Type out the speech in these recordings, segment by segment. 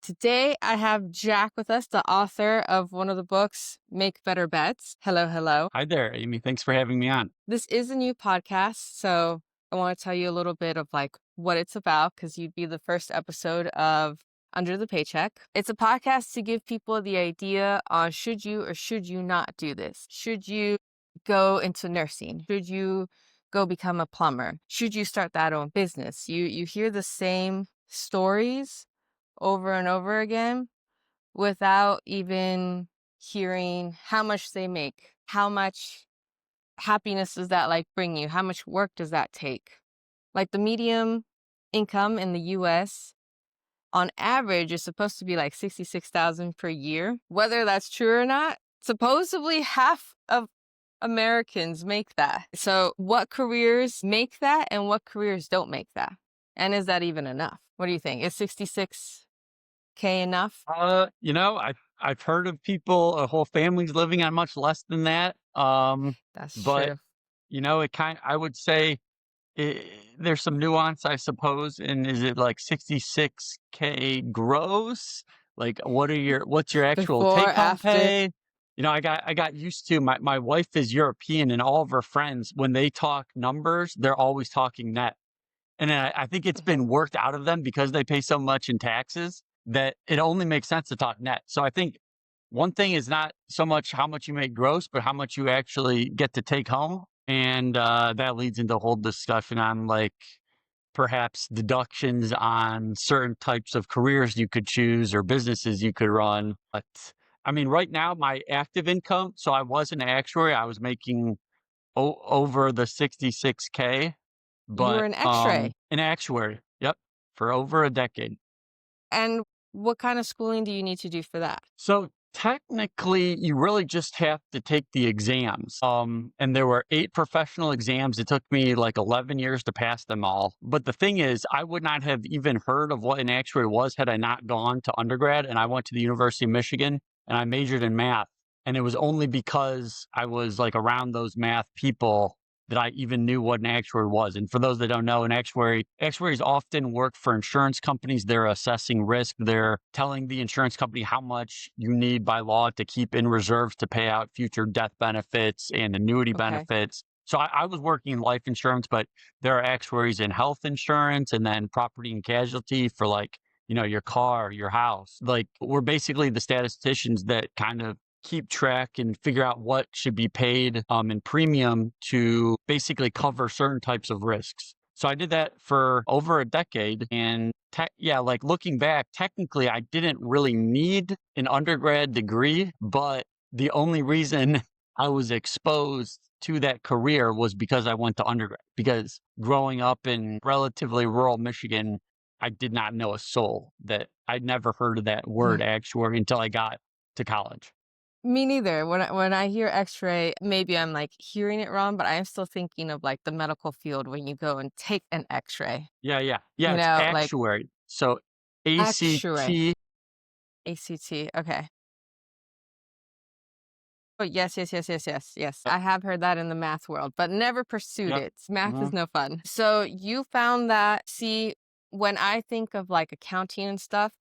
Today I have Jack with us, the author of one of the books, Make Better Bets. Hello, hello. Hi there, Amy. Thanks for having me on. This is a new podcast, so I want to tell you a little bit of what it's about because you'd be the first episode of Under the Paycheck. It's a podcast to give people the idea on should you or should you not do this? Should you go into nursing? Should you go become a plumber? Should you start that own business? You hear the same stories over and over again without even hearing how much they make, how much happiness does that bring you, how much work does that take. Like the medium income in the US on average is supposed to be like 66,000 per year. Whether that's true or not, supposedly half of Americans make that. So what careers make that and what careers don't make that? And is that even enough? What do you think? Is 66K enough? I've heard of people, whole families living on much less than that. That's But true. I would say there's some nuance, I suppose. And is it like 66K gross? Like, what's your actual Before, take home after. pay? I got used to my wife is European, and all of her friends, when they talk numbers, they're always talking net. And then I think it's Mhm. been worked out of them because they pay so much in taxes that it only makes sense to talk net. So I think one thing is not so much how much you make gross, but how much you actually get to take home. And that leads into a whole discussion on perhaps deductions on certain types of careers you could choose or businesses you could run. But I mean, right now, my active income, so I was an actuary, I was making over the 66K, You were but an X-ray. an actuary. Yep, for over a decade. And what kind of schooling do you need to do for that? So technically, you really just have to take the exams. And there were 8 professional exams. It took me like 11 years to pass them all. But the thing is, I would not have even heard of what an actuary was had I not gone to undergrad. And I went to the University of Michigan and I majored in math. And it was only because I was like around those math people that I even knew what an actuary was. And for those that don't know, actuaries often work for insurance companies. They're assessing risk. They're telling the insurance company how much you need by law to keep in reserves to pay out future death benefits and annuity Okay. benefits. So I was working in life insurance, but there are actuaries in health insurance and then property and casualty for your car, your house. Like we're basically the statisticians that kind of keep track and figure out what should be paid in premium to basically cover certain types of risks. So I did that for over a decade. And like looking back, technically, I didn't really need an undergrad degree, but the only reason I was exposed to that career was because I went to undergrad. Because growing up in relatively rural Michigan, I did not know a soul. That I'd never heard of that word actuary until I got to college. Me neither. When I hear X-ray, maybe I'm hearing it wrong, but I am still thinking of the medical field when you go and take an X-ray. Yeah, yeah. Yeah, it's Like actuary. So X-ray, ACT. ACT. Okay. Oh, yes, yes, yes, yes, yes, yes. Yep, I have heard that in the math world, but never pursued yep. it. Math is Mhm. no fun. So you found that, see, when I think of accounting and stuff,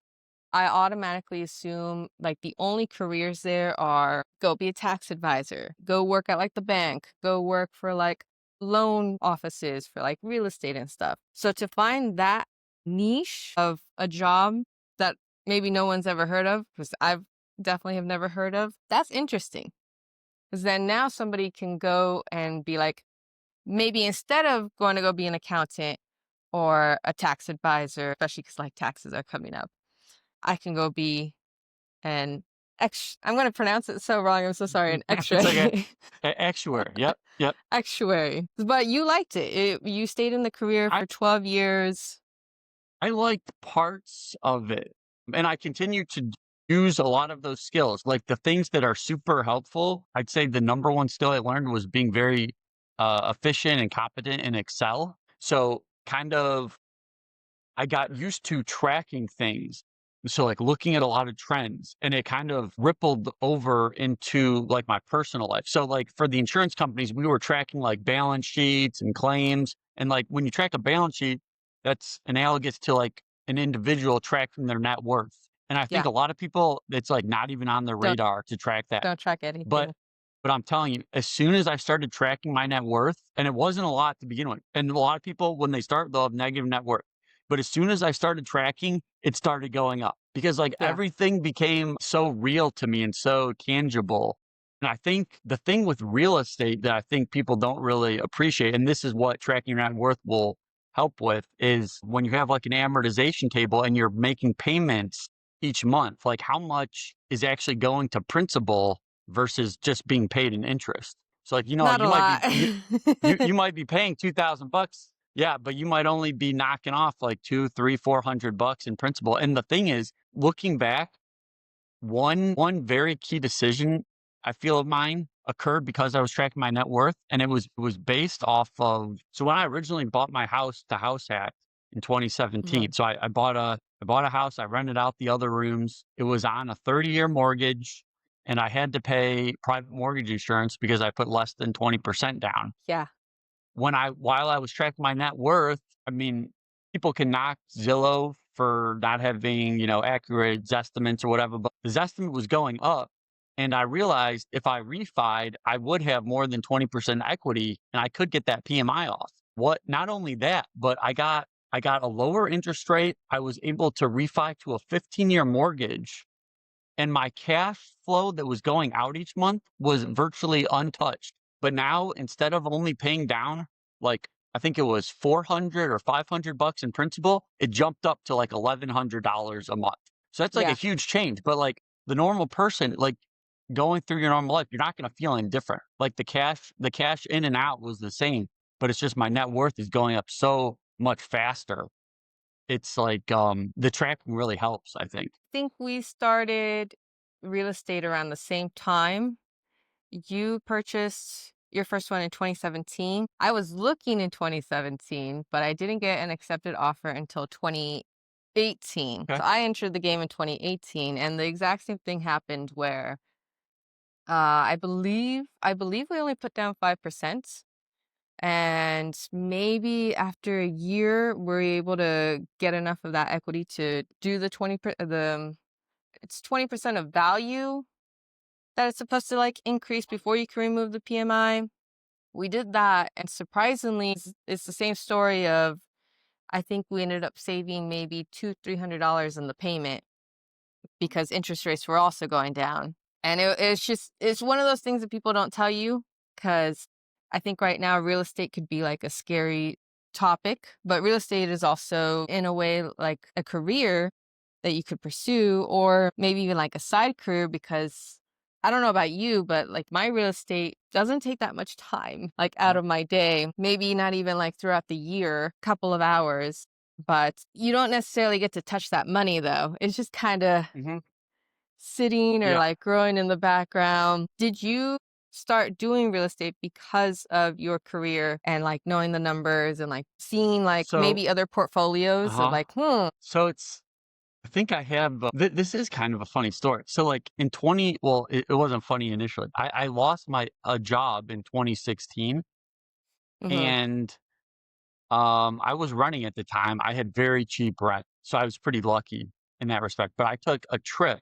I automatically assume the only careers there are go be a tax advisor, go work at the bank, go work for loan offices for real estate and stuff. So to find that niche of a job that maybe no one's ever heard of, because I've definitely have never heard of, that's interesting. Because then now somebody can go and be maybe instead of going to go be an accountant or a tax advisor, especially because taxes are coming up, I can go be an I'm going to pronounce it so wrong. I'm so sorry. An It's like X-ray a actuary. Yep, yep. actuary. But you liked it. You stayed in the career I for 12 years. I liked parts of it, and I continue to use a lot of those skills. Like the things that are super helpful, I'd say the number one skill I learned was being very efficient and competent in Excel. So kind of I got used to tracking things. So like looking at a lot of trends, and it kind of rippled over into my personal life. So like for the insurance companies, we were tracking like balance sheets and claims. And like when you track a balance sheet, that's analogous to like an individual tracking their net worth. And I think Yeah. a lot of people, it's like not even on their Don't radar to track that. don't track But anything. but I'm telling you, as soon as I started tracking my net worth, and it wasn't a lot to begin with, and a lot of people, when they start, they'll have negative net worth. But as soon as I started tracking, it started going up because like Yeah. everything became so real to me and so tangible. And I think the thing with real estate that I think people don't really appreciate, and this is what tracking your net worth will help with, is when you have like an amortization table and you're making payments each month, like how much is actually going to principal versus just being paid in interest. So like, Not a you might be lot. you might be paying $2,000. Yeah, but you might only be knocking off like two, three, $400 in principal. And the thing is, looking back, one very key decision I feel of mine occurred because I was tracking my net worth, and it was based off of, so when I originally bought my house, the house hack in Mhm. 2017. So I bought a house, I rented out the other rooms. It was on a 30-year mortgage, and I had to pay private mortgage insurance because I put less than 20% down. Yeah. While I was tracking my net worth, I mean, people can knock Zillow for not having, accurate Zestimates or whatever, but the Zestimate was going up. And I realized if I refied, I would have more than 20% equity and I could get that PMI off. Not only that, but I got a lower interest rate. I was able to refi to a 15-year mortgage, and my cash flow that was going out each month was virtually untouched. But now, instead of only paying down, like, I think it was 400 or $500 in principal, it jumped up to like $1,100 a month. So that's like a Yeah. huge change. But like the normal person, like going through your normal life, you're not going to feel any different. Like the cash in and out was the same, but it's just my net worth is going up so much faster. It's like the tracking really helps, I think. Think we started real estate around the same time. You purchased your first one in 2017. I was looking in 2017, but I didn't get an accepted offer until 2018. Okay. So I entered the game in 2018, and the exact same thing happened where I believe we only put down 5%. And maybe after a year, we're able to get enough of that equity to do the 20% of value that it's supposed to like increase before you can remove the PMI. We did that, and surprisingly, it's the same story of I think we ended up saving maybe $200-300 in the payment because interest rates were also going down. And it's one of those things that people don't tell you because I think right now real estate could be like a scary topic, but real estate is also in a way like a career that you could pursue, or maybe even like a side career, because I don't know about you, but like my real estate doesn't take that much time like out Mhm. of my day, maybe not even like throughout the year, couple of hours. But you don't necessarily get to touch that money though. It's just kind of Mhm. sitting or Yeah. like growing in the background. Did you start doing real estate because of your career and like knowing the numbers and like seeing like So, maybe other portfolios of uh-huh. like, hmm, So I think I have, this is kind of a funny story. So like in 20, well, it wasn't funny initially. I lost my a job in 2016, mm-hmm, and I was running at the time. I had very cheap rent. So I was pretty lucky in that respect. But I took a trip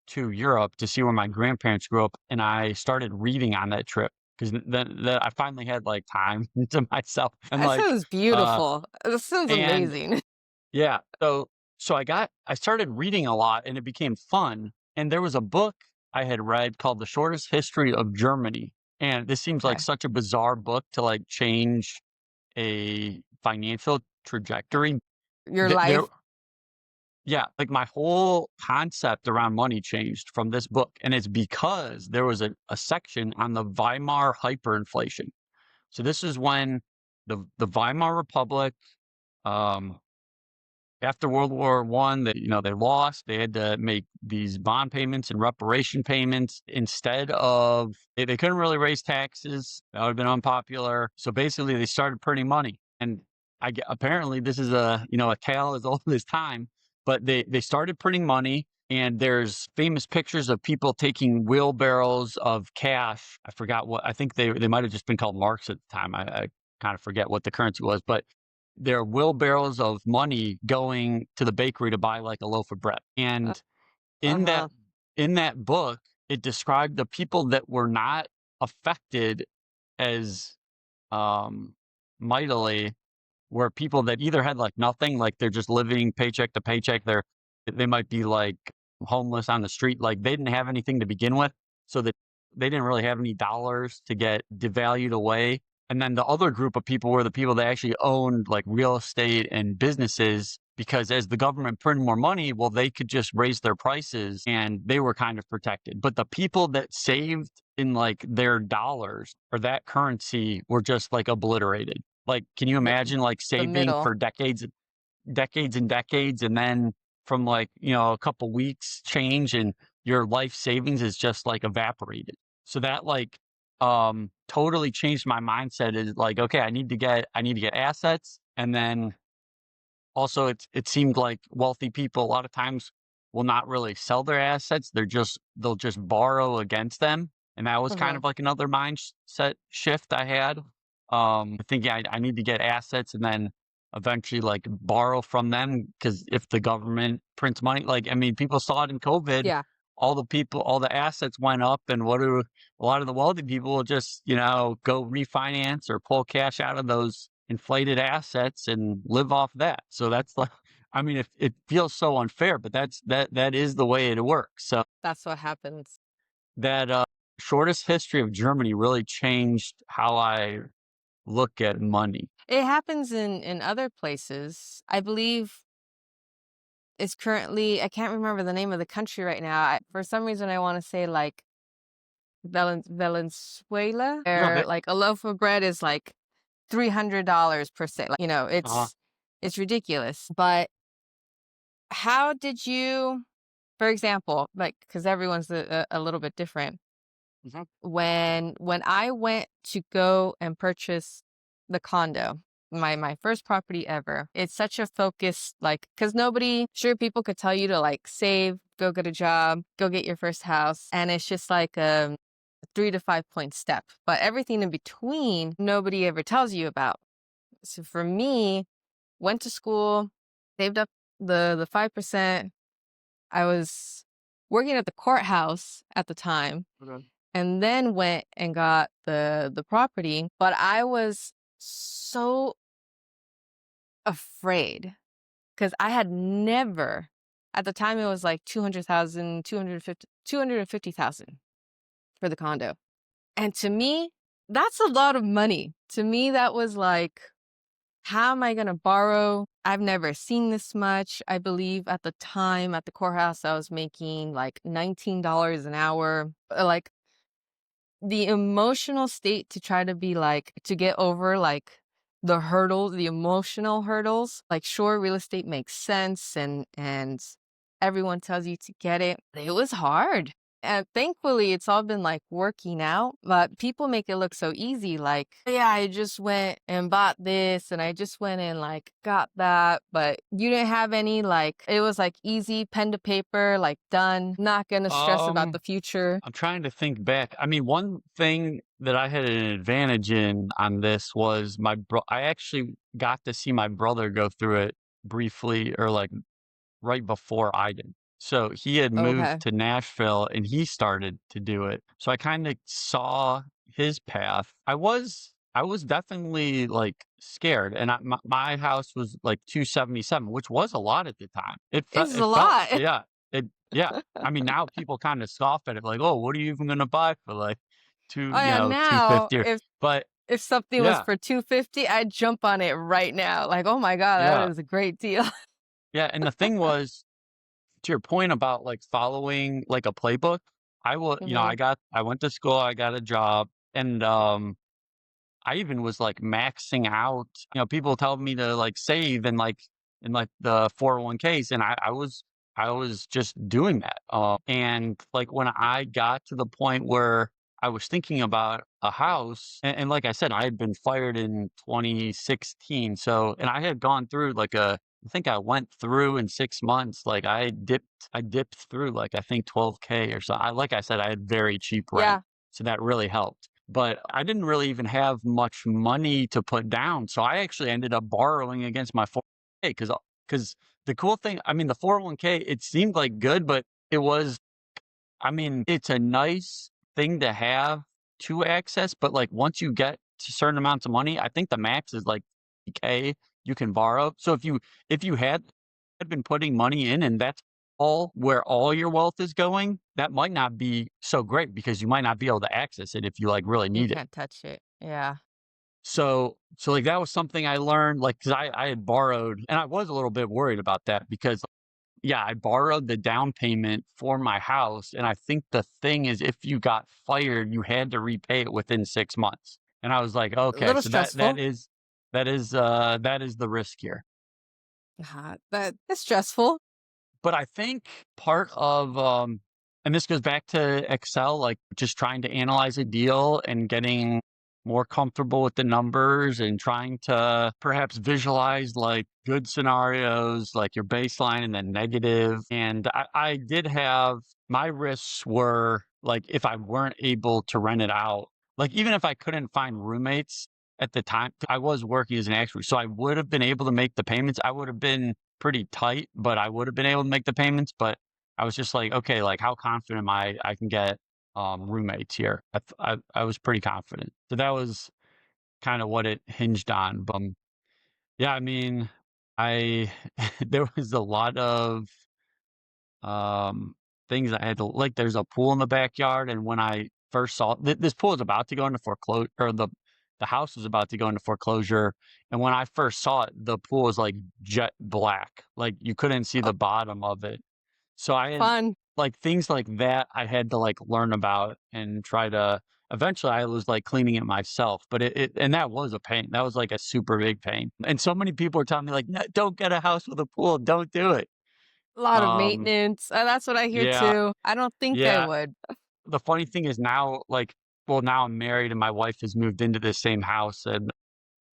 to Europe to see where my grandparents grew up, and I started reading on that trip because then I finally had like time to myself, and that like sounds uh beautiful. That sounds and amazing. yeah. So I started reading a lot, and it became fun. And there was a book I had read called The Shortest History of Germany. And this seems like Okay. such a bizarre book to like change a financial trajectory. Your There, life. yeah, like my whole concept around money changed from this book. And it's because there was a section on the Weimar hyperinflation. So this is when the Weimar Republic, um, after World War One, they lost. They had to make these bond payments and reparation payments instead of, they couldn't really raise taxes. That would have been unpopular. So basically, they started printing money, and apparently this is a tale as old as time. But they started printing money, and there's famous pictures of people taking wheelbarrows of cash. I forgot what, I think they might have just been called marks at the time. I kind of forget what the currency was, but there are wheelbarrows of money going to the bakery to buy like a loaf of bread. Uh, And in that uh-huh. in that book, it described the people that were not affected as um mightily were people that either had like nothing, like they're just living paycheck to paycheck. They might be like homeless on the street, like they didn't have anything to begin with, so that they didn't really have any dollars to get devalued away. And then the other group of people were the people that actually owned like real estate and businesses because as the government printed more money, well, they could just raise their prices and they were kind of protected. But the people that saved in like their dollars or that currency were just like obliterated. Like, can you The imagine like the saving middle. for decades and decades, and then from like, you know, a couple weeks change and your life savings is just like evaporated. So that like totally changed my mindset is like, okay, I need to get assets. And then also it seemed like wealthy people a lot of times will not really sell their assets. They'll just borrow against them. And that was kind Uh-huh. of like another mindset shift I had. Thinking I need to get assets and then eventually like borrow from them because if the government prints money, like I mean, people saw it in COVID, Yeah. all the assets went up, and what do a lot of the wealthy people will just go refinance or pull cash out of those inflated assets and live off that. So that's like, I mean, it feels so unfair, but that is the way it works. So That's what happens. that shortest history of Germany really changed how I look at money. It happens in other places. I believe it's currently I can't remember the name of the country right now. For some reason, I want to say like Venezuela, No, where but like a loaf of bread is like $300 per se. Like, uh, it's ridiculous. But how did you, for example, like because everyone's a little bit different. mhm, When I went to go and purchase the condo, my first property ever, it's such a focus, like, because nobody, sure, people could tell you to like save, go get a job, go get your first house, and it's just like a 3 to 5 point step. But everything in between, nobody ever tells you about. So for me, went to school, saved up the 5%. I was working at the courthouse at the time okay. and then went and got the property, but I was so afraid because I had never at the time it was like 200,000, 250,000 for the condo. And to me, that's a lot of money. To me, that was like, how am I going to borrow? I've never seen this much. I believe at the time at the courthouse, I was making like $19 an hour. Like the emotional state to try to be like to get over like the hurdles, the emotional hurdles. Like sure, real estate makes sense and everyone tells you to get it. It was hard. And thankfully it's all been like working out, but people make it look so easy. Like, yeah, I just went and bought this and I just went and like got that, but you didn't have any like it was like easy pen to paper, like done, not gonna stress about the Um, future. I'm trying to think back. I mean, one thing that I had an advantage in on this was I actually got to see my brother go through it briefly or like right before I did. So he had moved Okay. to Nashville and he started to do it. So I kind of saw his path. I was definitely like scared, and my house was like 277, which was a lot at the time. It's a It felt lot. yeah yeah. I mean now people kind of scoff at it like, oh, what are you even going to buy for like Oh yeah, two now fifty? But if something was yeah for 250, I'd jump on it right now. Like, "Oh my god, that yeah is a great deal." yeah. And the thing was, to your point about like following like a playbook, Mhm. I went to school, I got a job, and I even was like maxing out, people tell me to like save and like in like the 401ks, and I was just doing that. And like when I got to the point where I was thinking about a house, and like I said, I had been fired in 2016. So, and I had gone through I think I went through in 6 months, like I dipped through like I think 12K or so. Like I said, I had very cheap rent. Yeah. So that really helped. but I didn't really even have much money to put down. So I actually ended up borrowing against my 401k because the cool thing, I mean, the 401k, it seemed like good, but it was, I mean, it's a nice thing to have to access, but like once you get to certain amounts of money, I think the max is like K you can borrow. So if you had been putting money in and that's all where all your wealth is going, that might not be so great because you might not be able to access it if you like really You need it. can't touch it. Yeah. So like that was something I learned like because I had borrowed and I was a little bit worried about that because yeah, I borrowed the down payment for my house, and I think the thing is if you got fired, you had to repay it within 6 months. And I was like, A "Okay, little so that stressful. is that is the risk here." But it's stressful. But I think part of, and this goes back to Excel, like just trying to analyze a deal and getting more comfortable with the numbers and trying to perhaps visualize like good scenarios, like your baseline and then negative. And I did have my risks were like if I weren't able to rent it out, like even if I couldn't find roommates at the time, I was working as an actuary. So I would have been able to make the payments. I would have been pretty tight, but I would have been able to make the payments, but I was just like, "Okay, like, how confident am I can get, roommates here?" I was pretty confident. So that was kinda what it hinged on, yeah, I mean, I there was a lot of, um, things I had to like, there's a pool in the backyard, and when I first saw this pool is about to go into foreclosure or the house was about to go into foreclosure, and when I first saw it, the pool was, like, jet black, like, you couldn't see Oh, the bottom of it. So I had fun. like, things like that I had to, like, learn about and try to eventually, I was, like, cleaning it myself, but it and that was a pain. That was, like, a super big pain, and so many people were telling me, like, "No, don't get a house with a pool, don't do it." A lot of Um, maintenance. That's what I hear yeah, too. I don't think I yeah. would. The funny thing is now, like well, now I'm married and my wife has moved into the same house, and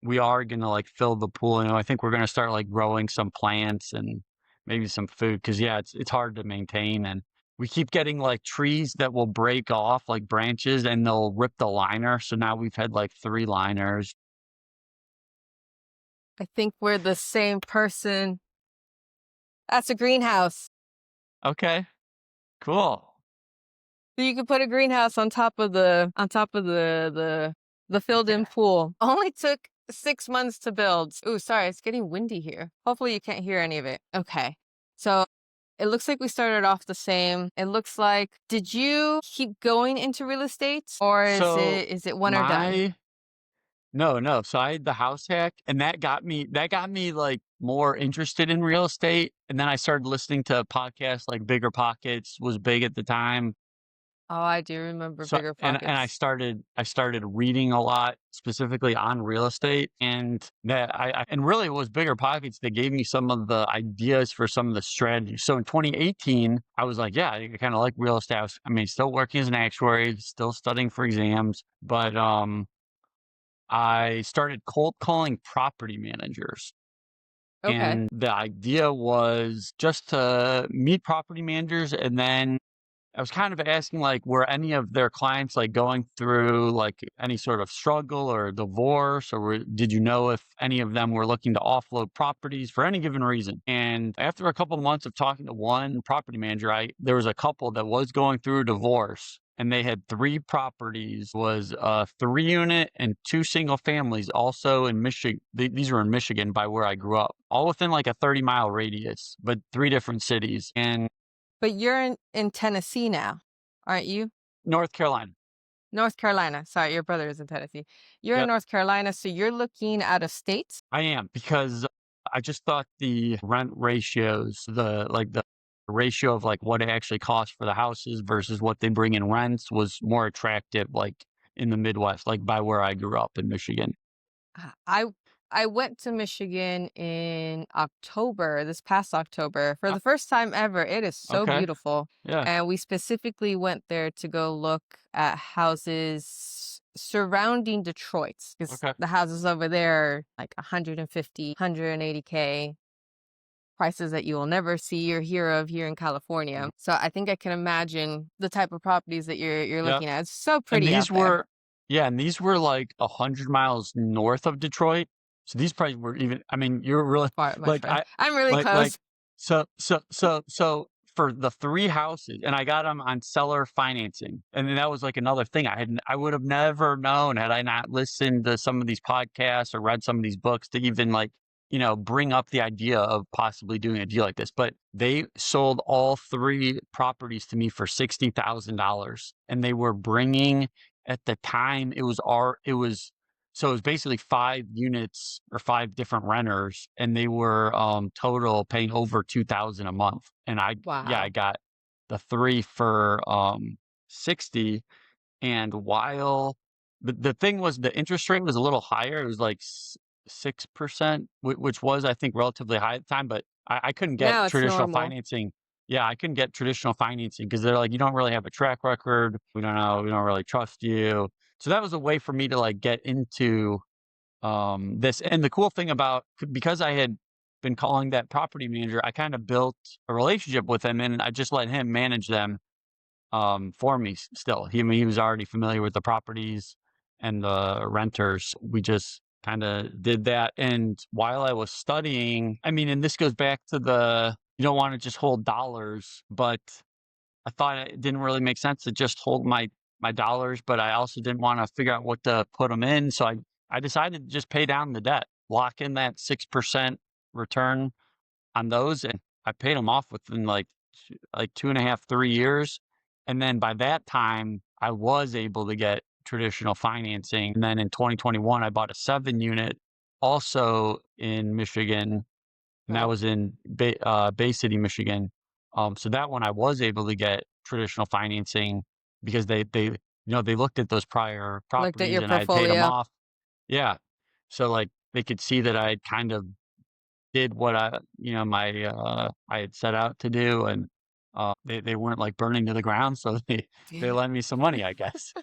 we are gonna, like, fill the pool, I think we're gonna start, like, growing some plants and maybe some food because yeah, it's hard to maintain, and we keep getting, like, trees that will break off, like, branches, and they'll rip the liner, so now we've had, like, 3 liners. I think we're the same person. That's a greenhouse. Okay, cool. So you could put a greenhouse on top of the filled in Yeah. pool. Only took 6 months to build. Ooh, sorry, it's getting windy here. Hopefully you can't hear any of it. Okay. So it looks like we started off the same. It looks like did you keep going into real estate or So, is it one or done? my no, no, so I had the house hack, and that got me, like, more interested in real estate, and then I started listening to podcasts, like, Bigger Pockets was big at the time. Oh, I do remember So bigger and pockets. I started reading a lot specifically on real estate, and that I and really it was Bigger Pockets that gave me some of the ideas for some of the strategies. So in 2018, I was like, yeah, I kinda like real estate. I mean, still working as an actuary, still studying for exams, but, I started cold calling property managers. Okay. And the idea was just to meet property managers and then I was kind of asking, like, were any of their clients, like, going through, like, any sort of struggle or divorce, or did you know if any of them were looking to offload properties for any given reason? And after a couple months of talking to one property manager, I there was a couple that was going through a divorce, and they had 3 properties, was a 3-unit and 2 single families also in Michigan. These were in Michigan by where I grew up, all within, like, a 30-mile radius, but 3 different cities, and But you're in Tennessee now, aren't you? North Carolina. North Carolina. Sorry, your brother is in Tennessee. You're in Yep. North Carolina, so you're looking out of state? I am because I just thought the rent ratios, the ratio of like what it actually costs for the houses versus what they bring in rents was more attractive, like in the Midwest, like by where I grew up in Michigan. Uh, I I went to Michigan in October, this past October, for Uh, the first time ever. It is so Okay. beautiful. Yeah. And we specifically went there to go look at houses surrounding Detroit because Okay. the houses over there are like 150, 180K prices that you will never see or hear of here in Mhm. California. So I think I can imagine the type of properties that you're Yeah. looking at. It's so And pretty out there. Yeah, and these were like 100 miles north of Detroit. So these prices were even, I mean, you're really Far, my like friend. I'm really like close. so for the three houses, and I got them on seller financing. And then that was like another thing I would have never known had I not listened to some of these podcasts or read some of these books to even like, bring up the idea of possibly doing a deal like this. But they sold all three properties to me for $60,000, and they were bringing, at the time, it was basically 5 units or 5 different renters, and they were, total paying over 2,000 a month, and I Wow. got the 3 for, 60. And while the thing was, the interest rate was a little higher, it was like 6%, which was, I think, relatively high at the time, but I couldn't get Now it's traditional normal. financing. Yeah, I couldn't get traditional financing because 'cause they're like, "You don't really have a track record. We don't know. We don't really trust you." So that was a way for me to, like, get into, this. And the cool thing about, because I had been calling that property manager, I kinda built a relationship with him, and I just let him manage them, for me still. I mean, he was already familiar with the properties and the renters. We just kind of did that. And while I was studying, I mean, and this goes back to the, you don't want to just hold dollars, but I thought it didn't really make sense to just hold my dollars, but I also didn't want to figure out what to put them in. So I decided to just pay down the debt, lock in that 6% return on those, and I paid them off within like 2.5, 3 years. And then by that time, I was able to get traditional financing. And then in 2021, I bought a 7 unit also in Michigan, and that Right. was in Bay City, Michigan. So that one I was able to get traditional financing because they looked at those prior Looked at properties your and I had paid them portfolio. off. Yeah. So like they could see that I had kind of did what I had set out to do, and, they weren't, like, burning to the ground, so they lent me some money, I guess.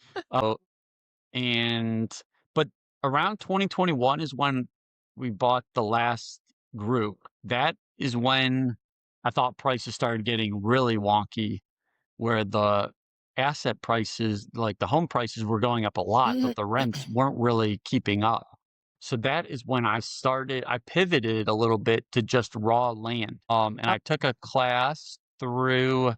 And but around 2021 is when we bought the last group. That is when I thought prices started getting really wonky, where the asset prices, like the home prices were going up a lot, but the rents weren't really keeping up. So that is when I pivoted a little bit to just raw land. And Oh, I took a class through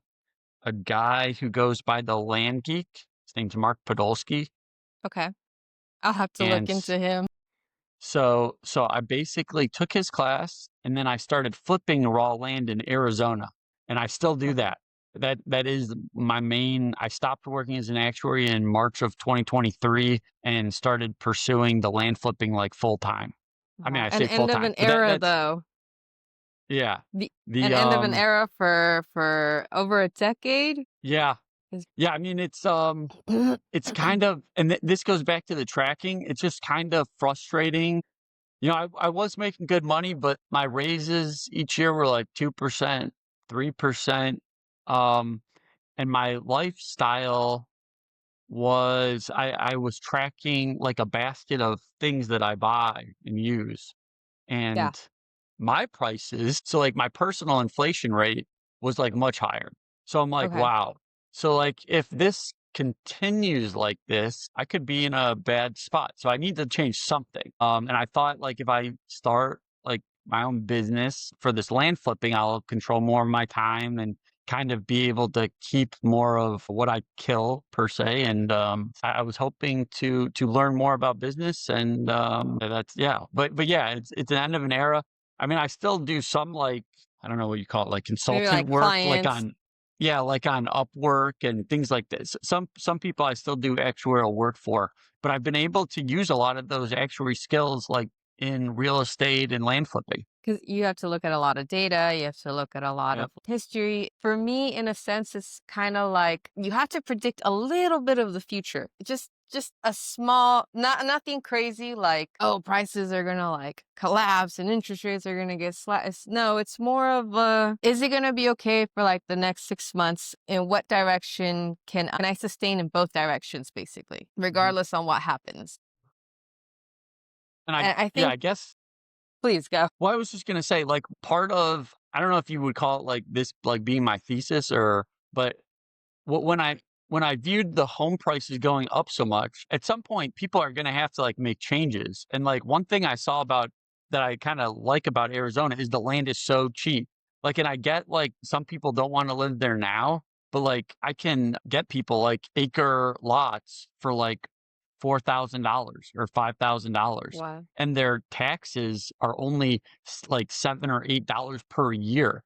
a guy who goes by the Land Geek. His name's Mark Podolsky. okay. I'll have to look And into him. so I basically took his class, and then I started flipping raw land in Arizona, and I still do Okay. that. That is my main. I stopped working as an actuary in March of 2023 and started pursuing the land flipping like full time. I mean, Wow. I An say full end of time, an but era, that's though. yeah. The The an end of an era for over a decade. yeah. Is Yeah, I mean it's kind of, and this goes back to the tracking. It's just kind of frustrating. I was making good money, but my raises each year were like 2%, 3%. Um, and my lifestyle was, I was tracking like a basket of things that I buy and use. Yeah. And my prices, so like my personal inflation rate was like much higher. So I'm like, Okay. wow. So like if this continues like this, I could be in a bad spot. So I need to change something. And I thought like if I start like my own business for this land flipping, I'll control more of my time and kind of be able to keep more of what I kill per se. And I was hoping to learn more about business, and that's yeah. But yeah, it's an end of an era. I mean, I still do some like, I don't know what you call it, like Maybe consultant like work, like clients. on yeah, like on Upwork and things like this. Some people I still do actuarial work for, but I've been able to use a lot of those actuary skills like in real estate and land flipping. Because you have to look at a lot of data, you have to look at a lot Yep. of history. For me, in a sense, it's kind of like you have to predict a little bit of the future. Just a small, nothing crazy like, oh, prices are gonna like collapse and interest rates are gonna get no, it's more of a, is it gonna be okay for like the next 6 months? In what direction can I sustain in both directions, basically, Mhm. regardless on what happens? And And I yeah, think, I guess. please go. Well, I was just gonna say, like, part of, I don't know if you would call it like this, like being my thesis, or but when I when I viewed the home prices going up so much, at some point people are going to have to like make changes. And like one thing I saw about that I kind of like about Arizona is the land is so cheap. Like, and I get like some people don't want to live there now, but like I can get people like acre lots for like $4,000 or $5,000, Wow. and their taxes are only like $7 or $8 per year,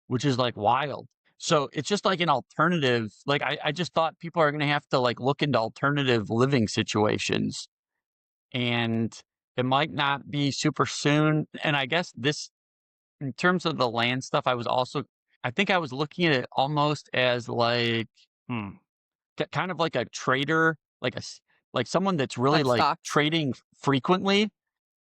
which is like wild. So it's just like an alternative. Like I just thought people are going to have to like look into alternative living situations, and it might not be super soon. And I guess this, in terms of the land stuff, I think I was looking at it almost as like, hmm, kind of like a trader, like someone that's really Like like stocks. trading frequently,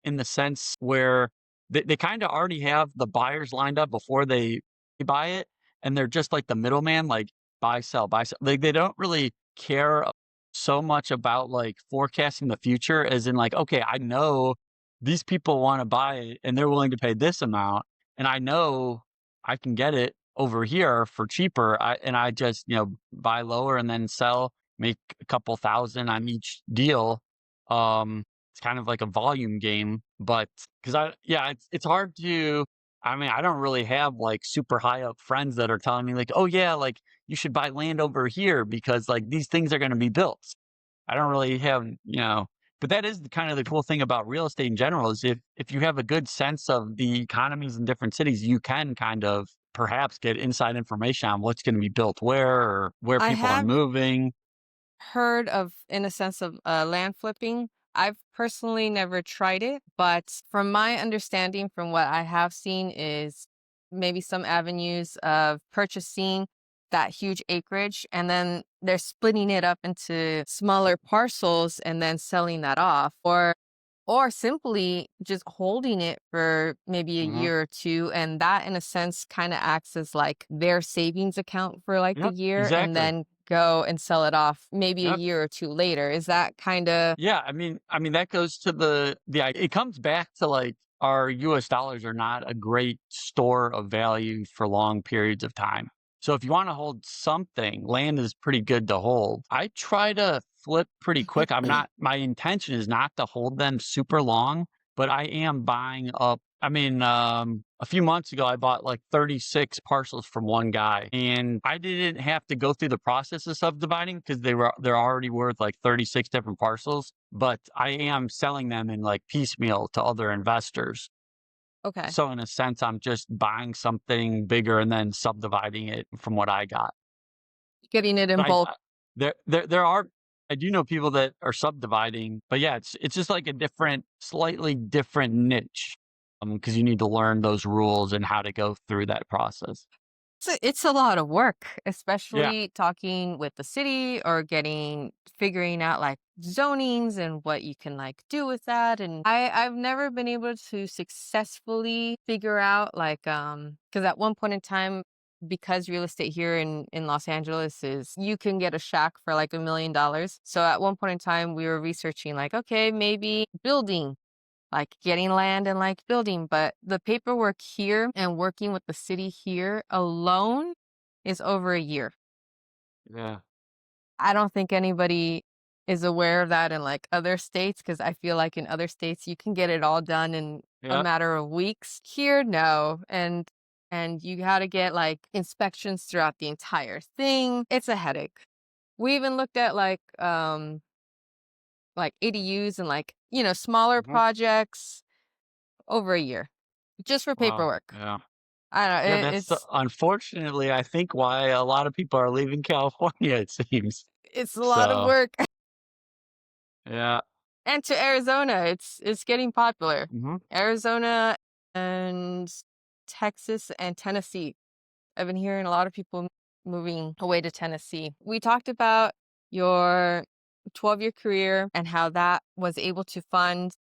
in the sense where they kind of already have the buyers lined up before they buy it, and they're just like the middleman, like buy, sell, buy, sell. Like they don't really care so much about like forecasting the future, as in like, okay, I know these people want to buy it and they're willing to pay this amount, and I know I can get it over here for cheaper. I just, buy lower and then sell, make a couple thousand on each deal. It's kind of like a volume game, but because yeah, it's hard to. I mean, I don't really have like super high up friends that are telling me like, oh yeah, like you should buy land over here because like these things are going to be built. I don't really have, but that is kind of the cool thing about real estate in general is if you have a good sense of the economies in different cities, you can kind of perhaps get inside information on what's going to be built where, or where I people are have moving. heard of, in a sense of land flipping. I've personally never tried it, but from my understanding, from what I have seen, is maybe some avenues of purchasing that huge acreage and then they're splitting it up into smaller parcels and then selling that off, or simply just holding it for maybe a Mhm. year or two, and that in a sense kind of acts as like their savings account for like the Yep, year, and exactly. then go and sell it off maybe a Yep. year or two later. Is that kind of Yeah, I mean that goes to it comes back to like our US dollars are not a great store of value for long periods of time. So if you want to hold something, land is pretty good to hold. I try to flip pretty quick. My intention is not to hold them super long, but I am buying up. I mean, a few months ago, I bought like 36 parcels from one guy, and I didn't have to go through the process of subdividing because they're already worth like 36 different parcels. But I am selling them in like piecemeal to other investors. okay, So in a sense, I'm just buying something bigger and then subdividing it from what I got. getting it in But bulk? there are, I do know people that are subdividing, but yeah, it's just like a slightly different niche, because you need to learn those rules and how to go through that process. It's a lot of work, Yeah. especially talking with the city or figuring out like zonings and what you can like do with that. And I've never been able to successfully figure out like because at one point in time, because real estate here in Los Angeles is you can get a shack for like $1 million. So at one point in time we were researching like, okay, maybe building, like getting land and like building, but the paperwork here and working with the city here alone is over a year. Yeah. I don't think anybody is aware of that in like other states, because I feel like in other states you can get it all done in a Yeah. matter of weeks. Here, no. And you got to get like inspections throughout the entire thing. It's a headache. We even looked at like ADUs and like, smaller Mhm. projects over a year just for Wow. paperwork. Yeah. I don't know. Yeah, that's unfortunately, I think, why a lot of people are leaving California, it seems. It's a lot of So, work. yeah. And to Arizona, it's getting popular. Mhm. Arizona and Texas and Tennessee. I've been hearing a lot of people moving away to Tennessee. We talked about your 12-year career and how that was able to fund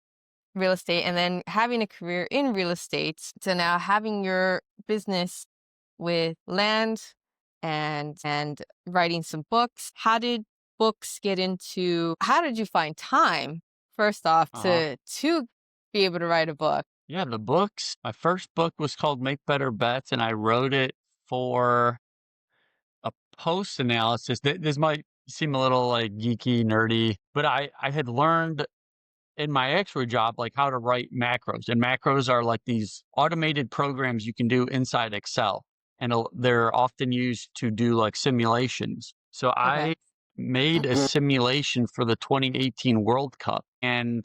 real estate, and then having a career in real estate to now having your business with land and writing some books. How did how did you find time, first off, Uh-huh. to be able to write a book? Yeah, the books, my first book was called Make Better Bets, and I wrote it for a post analysis. This might seem a little like geeky, nerdy, but I had learned in my actuary job, like how to write macros. And macros are like these automated programs you can do inside Excel. And they're often used to do like simulations. So I Okay. made a simulation for the 2018 World Cup. And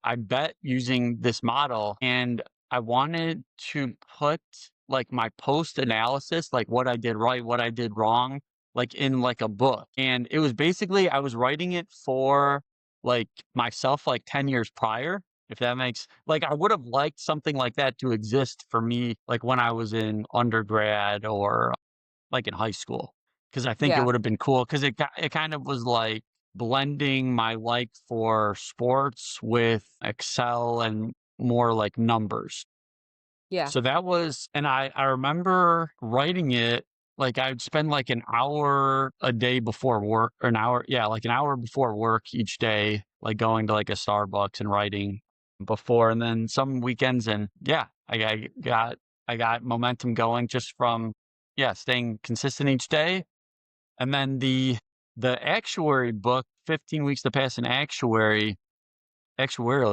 I bet using this model, and I wanted to put like my post analysis, like what I did right, what I did wrong, like in like a book. And it was basically I was writing it for like myself like 10 years prior, if that makes like I would have liked something like that to exist for me like when I was in undergrad or like in high school, because I think it Yeah. would have been cool because it kind of was like blending my like for sports with Excel and more like numbers. Yeah. So that was and I remember writing it, like, I'd spend, like, an hour a day before work or an hour yeah, like, an hour before work each day, like, going to, like, a Starbucks and writing before, and then some weekends and yeah, I got momentum going just from, yeah, staying consistent each day, and then the actuary book, 15 Weeks to Pass an actuarial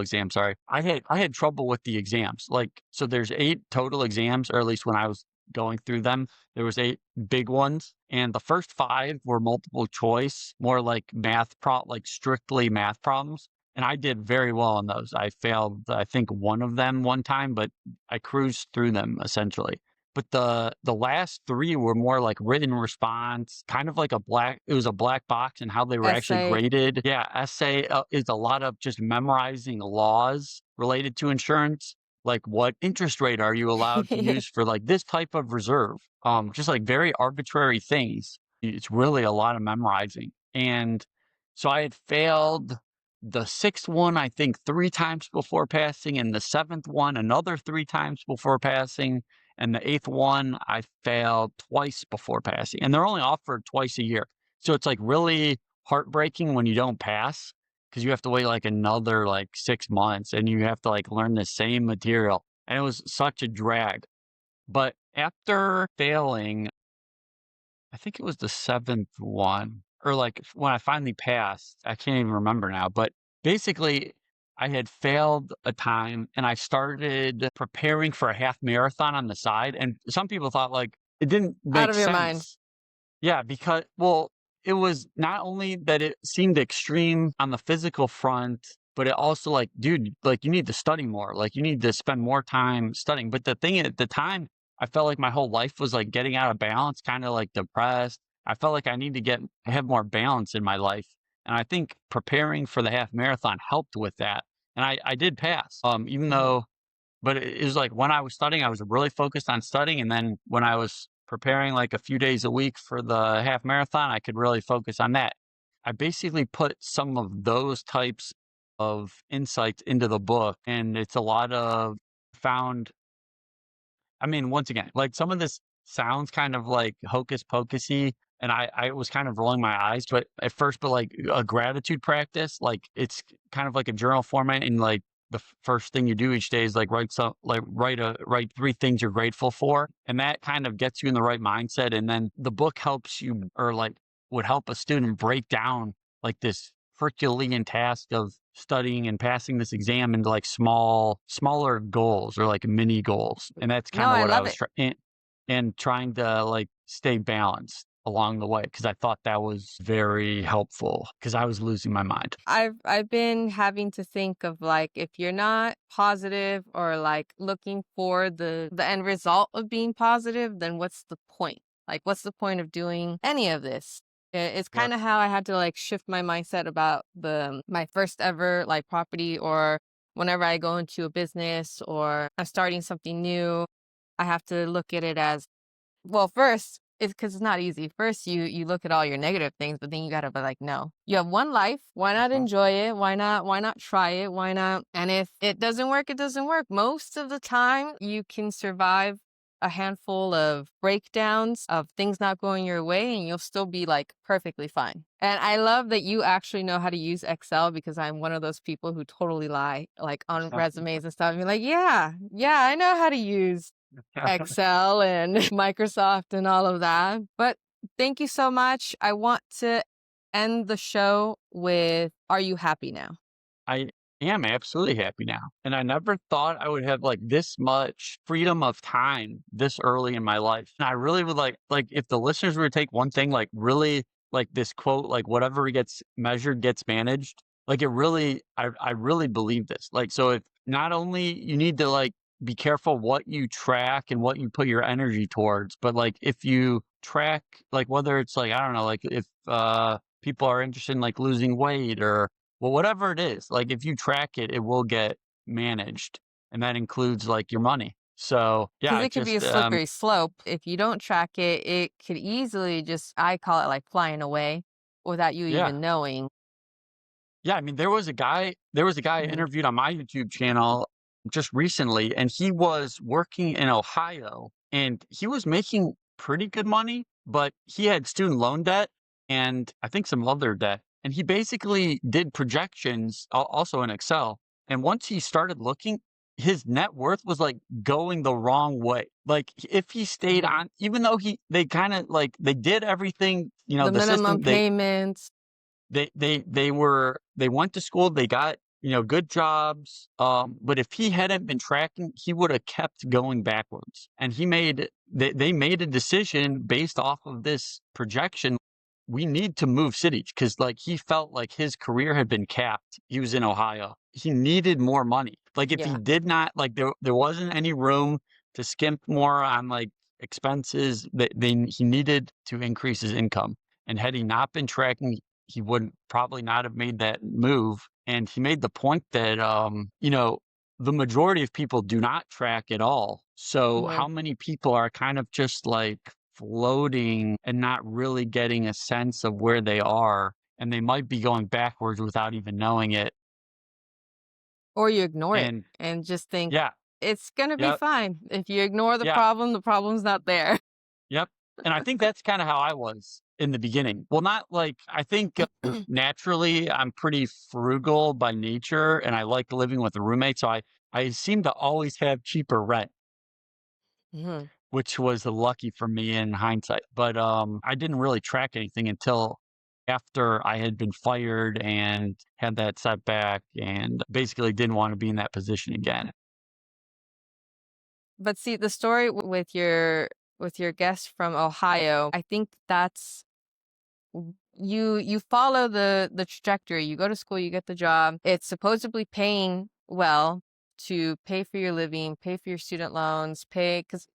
exam, sorry. I had trouble with the exams. Like, so there's 8 total exams, or at least when I was going through them, there was 8 big ones, and the first 5 were multiple choice, more like like strictly math problems, and I did very well on those. I failed, I think, one of them one time, but I cruised through them essentially. But the last 3 were more like written response, kind of like it was a black box and how they were actually Essay. graded. Yeah, essay, is a lot of just memorizing laws related to insurance, like what interest rate are you allowed to use for, like, this type of reserve? Just, like, very arbitrary things. It's really a lot of memorizing, and so I had failed the 6th one, I think, 3 times before passing, and the 7th one another 3 times before passing, and the 8th one, I failed twice before passing, and they're only offered twice a year. So it's, like, really heartbreaking when you don't pass because you have to wait, like, another, like, 6 months, and you have to, like, learn the same material, and it was such a drag. But after failing I think it was the 7th one, or, like, when I finally passed, I can't even remember now, but basically, I had failed a time, and I started preparing for a half marathon on the side, and some people thought, like, it didn't Out make of your mind. sense. Yeah, because well, it was not only that it seemed extreme on the physical front, but it also like, dude, like you need to study more. Like you need to spend more time studying. But the thing at the time, I felt like my whole life was like getting out of balance, kind of like depressed. I felt like I need to have more balance in my life. And I think preparing for the half marathon helped with that. And I did pass. Even Mhm. though but it was like when I was studying, I was really focused on studying, and then when I was preparing, like, a few days a week for the half marathon, I could really focus on that. I basically put some of those types of insights into the book, and it's a lot of found I mean, once again, like some of this sounds kind of like hocus pocusy, and I was kind of rolling my eyes to it at first, but like a gratitude practice, like it's kind of like a journal format, and like the first thing you do each day is like write 3 things you're grateful for, and that kind of gets you in the right mindset, and then the book helps you or like would help a student break down like this Herculean task of studying and passing this exam into like smaller goals or like mini goals. And that's No, kind of I what I love was it. trying and trying to like stay balanced along the way because I thought that was very helpful because I was losing my mind. I've been having to think of like if you're not positive or like looking for the end result of being positive, then what's the point? Like what's the point of doing any of this? It's Yeah. kind of how I had to like shift my mindset about my first ever like property or whenever I go into a business or I'm starting something new, I have to look at it as well, first, it's because it's not easy. First, you look at all your negative things, but then you gotta be like, no, you have one life. Why not Mhm. enjoy it? Why not try it? Why not? And if it doesn't work, it doesn't work. Most of the time, you can survive a handful of breakdowns of things not going your way, and you'll still be like perfectly fine. And I love that you actually know how to use Excel because I'm one of those people who totally lie, like on resumes and stuff, and be like, yeah, I know how to use Excel and Microsoft and all of that. But thank you so much. I want to end the show with, are you happy now? I am absolutely happy now, and I never thought I would have, like, this much freedom of time this early in my life, and I really would like, if the listeners were to take one thing, like, really, like, this quote, like, "Whatever gets measured gets managed," like, it really I really believe this, like, so if not only you need to, like, be careful what you track and what you put your energy towards, but, like, if you track, like, whether it's, like, I don't know, like, if, people are interested in, like, losing weight or well, whatever it is, like, if you track it, it will get managed, and that includes, like, your money. So, yeah, Because it it could be a just, slippery slope. If you don't track it, it could easily just, I call it like flying away without you yeah. even knowing. Yeah, I mean, there was a guy I Mhm. interviewed on my YouTube channel just recently, and he was working in Ohio, and he was making pretty good money, but he had student loan debt and I think some other debt, and he basically did projections also in Excel, and once he started looking, his net worth was, like, going the wrong way. Like, if he stayed on even though they kinda, like, they did everything, The the minimum system payments. they went to school, they got, good jobs, but if he hadn't been tracking, he woulda kept going backwards, and they made a decision based off of this projection. We need to move cities because, like, he felt like his career had been capped. He was in Ohio. He needed more money. Like, if he Yeah. did not like, there wasn't any room to skimp more on, like, expenses, that he needed to increase his income, and had he not been tracking, he would probably not have made that move. And he made the point that, the majority of people do not track at all. So Mhm. how many people are kind of just like floating and not really getting a sense of where they are? And they might be going backwards without even knowing it. Or you ignore it And and just think yeah, it's gonna be yep, fine. If you ignore yeah, the problem's not there. yep. And I think that's kind of how I was in the beginning. Well, not like I think naturally I'm pretty frugal by nature and I like living with a roommate. So I seem to always have cheaper rent, Mhm. which was lucky for me in hindsight. But I didn't really track anything until after I had been fired and had that setback and basically didn't want to be in that position again. But see, the story with your guest from Ohio, I think that's you follow the trajectory. You go to school, you get the job. It's supposedly paying well to pay for your living, pay for your student loans, pay because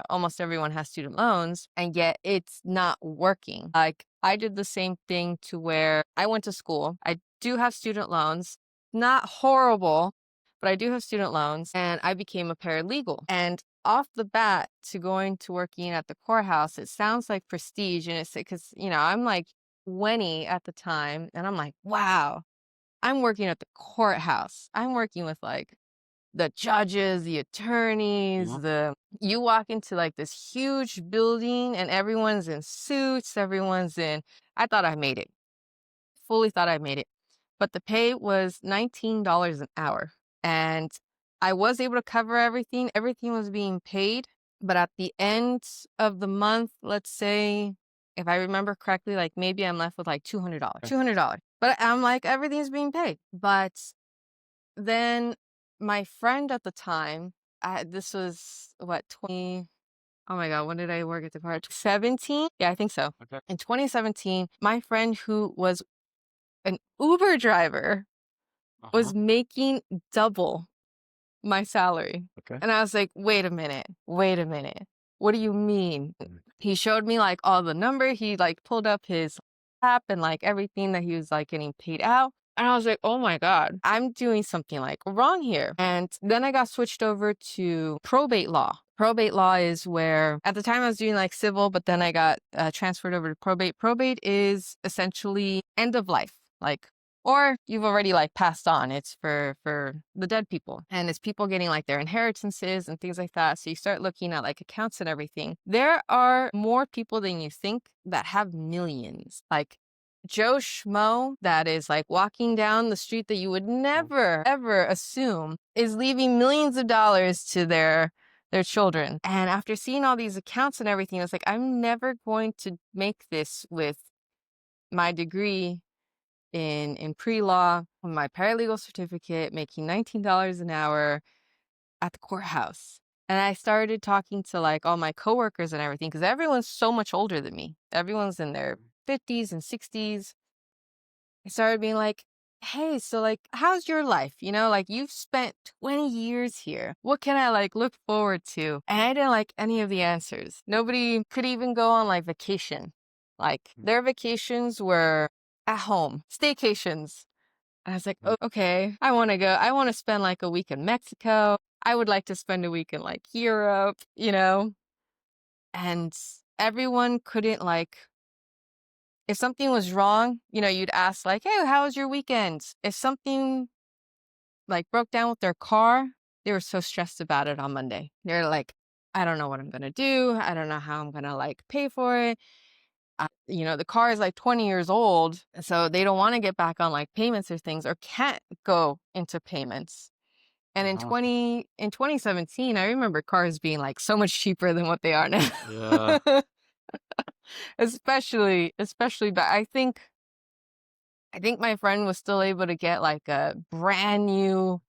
almost everyone has student loans, and yet it's not working. Like I did the same thing to where I went to school. I do have student loans, not horrible, but I do have student loans, and I became a paralegal. And off the bat to going to working at the courthouse, it sounds like prestige, and it's because I'm like 20 at the time, and I'm like, wow, I'm working at the courthouse. I'm working with like the judges, the attorneys, Mhm. the you walk into like this huge building and everyone's in suits, everyone's in I thought I made it. Fully thought I made it. But the pay was $19 an hour. And I was able to cover everything. Everything was being paid. But at the end of the month, let's say, if I remember correctly, like maybe I'm left with like $200, Okay. $200. But I'm like, everything's being paid. But then my friend at the time, this was what, 20, oh my God, when did I work at the car? 17? Yeah, I think so. Okay. In 2017, my friend who was an Uber driver Uh huh. was making double my salary. Okay. And I was like, wait a minute, wait a minute. What do you mean? He showed me like all the number. He like pulled up his app and like everything that he was like getting paid out. And I was like, oh my God, I'm doing something like wrong here. And then I got switched over to probate law. Probate law is where at the time I was doing like civil, but then I got transferred over to probate. Probate is essentially end of life. Like or you've already like passed on. It's for the dead people. And it's people getting like their inheritances and things like that. So you start looking at like accounts and everything. There are more people than you think that have millions. Like Joe Schmo that is like walking down the street that you would Mhm. never ever assume is leaving millions of dollars to their children. And after seeing all these accounts and everything, it's like I'm never going to make this with my degree in pre-law, my paralegal certificate, making $19 an hour at the courthouse. And I started talking to like all my coworkers and everything because everyone's so much older than me. Everyone's in their 50s and 60s. I started being like, hey, so like, how's your life? Like you've spent 20 years here. What can I like look forward to? And I didn't like any of the answers. Nobody could even go on like vacation. Like their vacations were at home, staycations. And I was like, oh, okay, I want to go. I want to spend like a week in Mexico. I would like to spend a week in like Europe. And everyone couldn't like, if something was wrong, you'd ask like, hey, how was your weekend? If something like broke down with their car, they were so stressed about it on Monday. They're like, I don't know what I'm going to do. I don't know how I'm going to like pay for it. The car is like 20 years old. So they don't want to get back on like payments or things or can't go into payments. And in Uh-huh. 2017, I remember cars being like so much cheaper than what they are now. Yeah. Especially, but I think my friend was still able to get like a brand new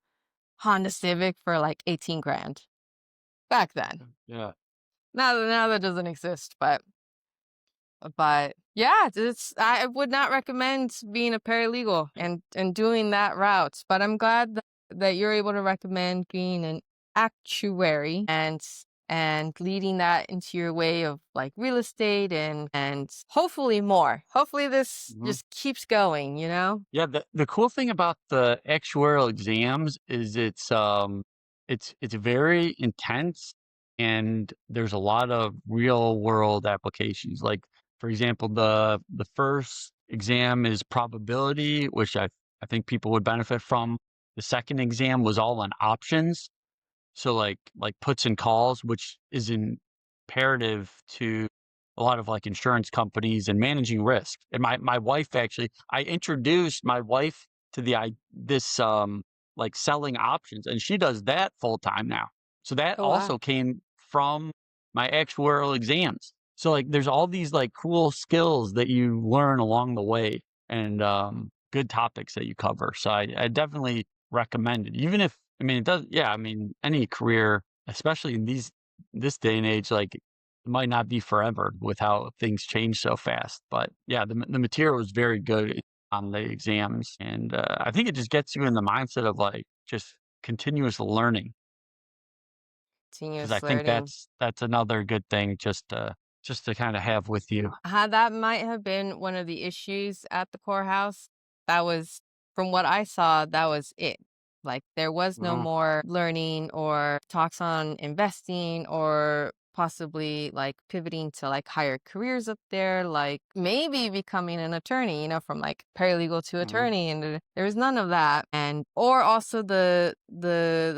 Honda Civic for like 18 grand back then. Yeah. Now that doesn't exist, but yeah, I would not recommend being a paralegal and doing that route. But I'm glad that you're able to recommend being an actuary and leading that into your way of like real estate and hopefully more. Hopefully this Mhm. just keeps going. Yeah, the cool thing about the actuarial exams is it's very intense and there's a lot of real world applications. Like for example, the first exam is probability, which I think people would benefit from. The second exam was all on options. So like puts and calls, which is imperative to a lot of like insurance companies and managing risk. And my wife actually, I introduced my wife to this like selling options, and she does that full time now. So that Oh wow. also came from my actuarial exams. So like there's all these like cool skills that you learn along the way and good topics that you cover. So I definitely recommend it. Even if I mean, it does yeah, I mean, any career, especially in this day and age, like, it might not be forever with how things change so fast, but, yeah, the material was very good on the exams, and, I think it just gets you in the mindset of, like, just continuous learning, because I Continuous think learning. that's another good thing just to kinda have with you. That might have been one of the issues at the courthouse. That was, from what I saw, that was it. Like, there was no Mhm, more learning or talks on investing or possibly like pivoting to like higher careers up there, like maybe becoming an attorney, from like paralegal to mhm, attorney. And there was none of that. And, or also the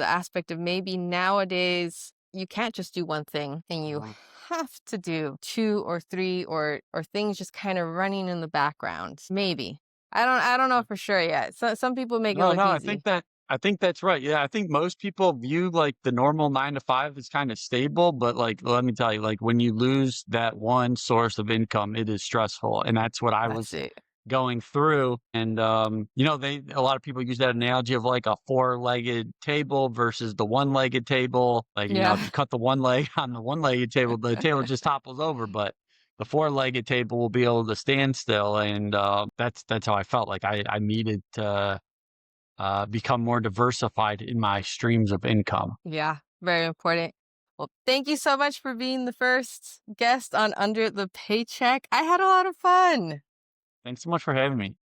aspect of maybe nowadays you can't just do one thing and you mhm. have to do two or three or things just kind of running in the background. Maybe. I don't know for sure yet. Some people make it No, look no, easy. I think that's right. Yeah, I think most people view like the normal 9 to 5 as kind of stable, but like let me tell you, like when you lose that one source of income, it is stressful. And that's what I That's was it. going through. And they a lot of people use that analogy of like a four-legged table versus the one-legged table. Like, Yeah. if you cut the one leg on the one-legged table, the table just topples over, but the four-legged table will be able to stand still. And that's how I felt like I needed to become more diversified in my streams of income. Yeah. Very important. Well, thank you so much for being the first guest on Under the Paycheck. I had a lot of fun. Thanks so much for having me.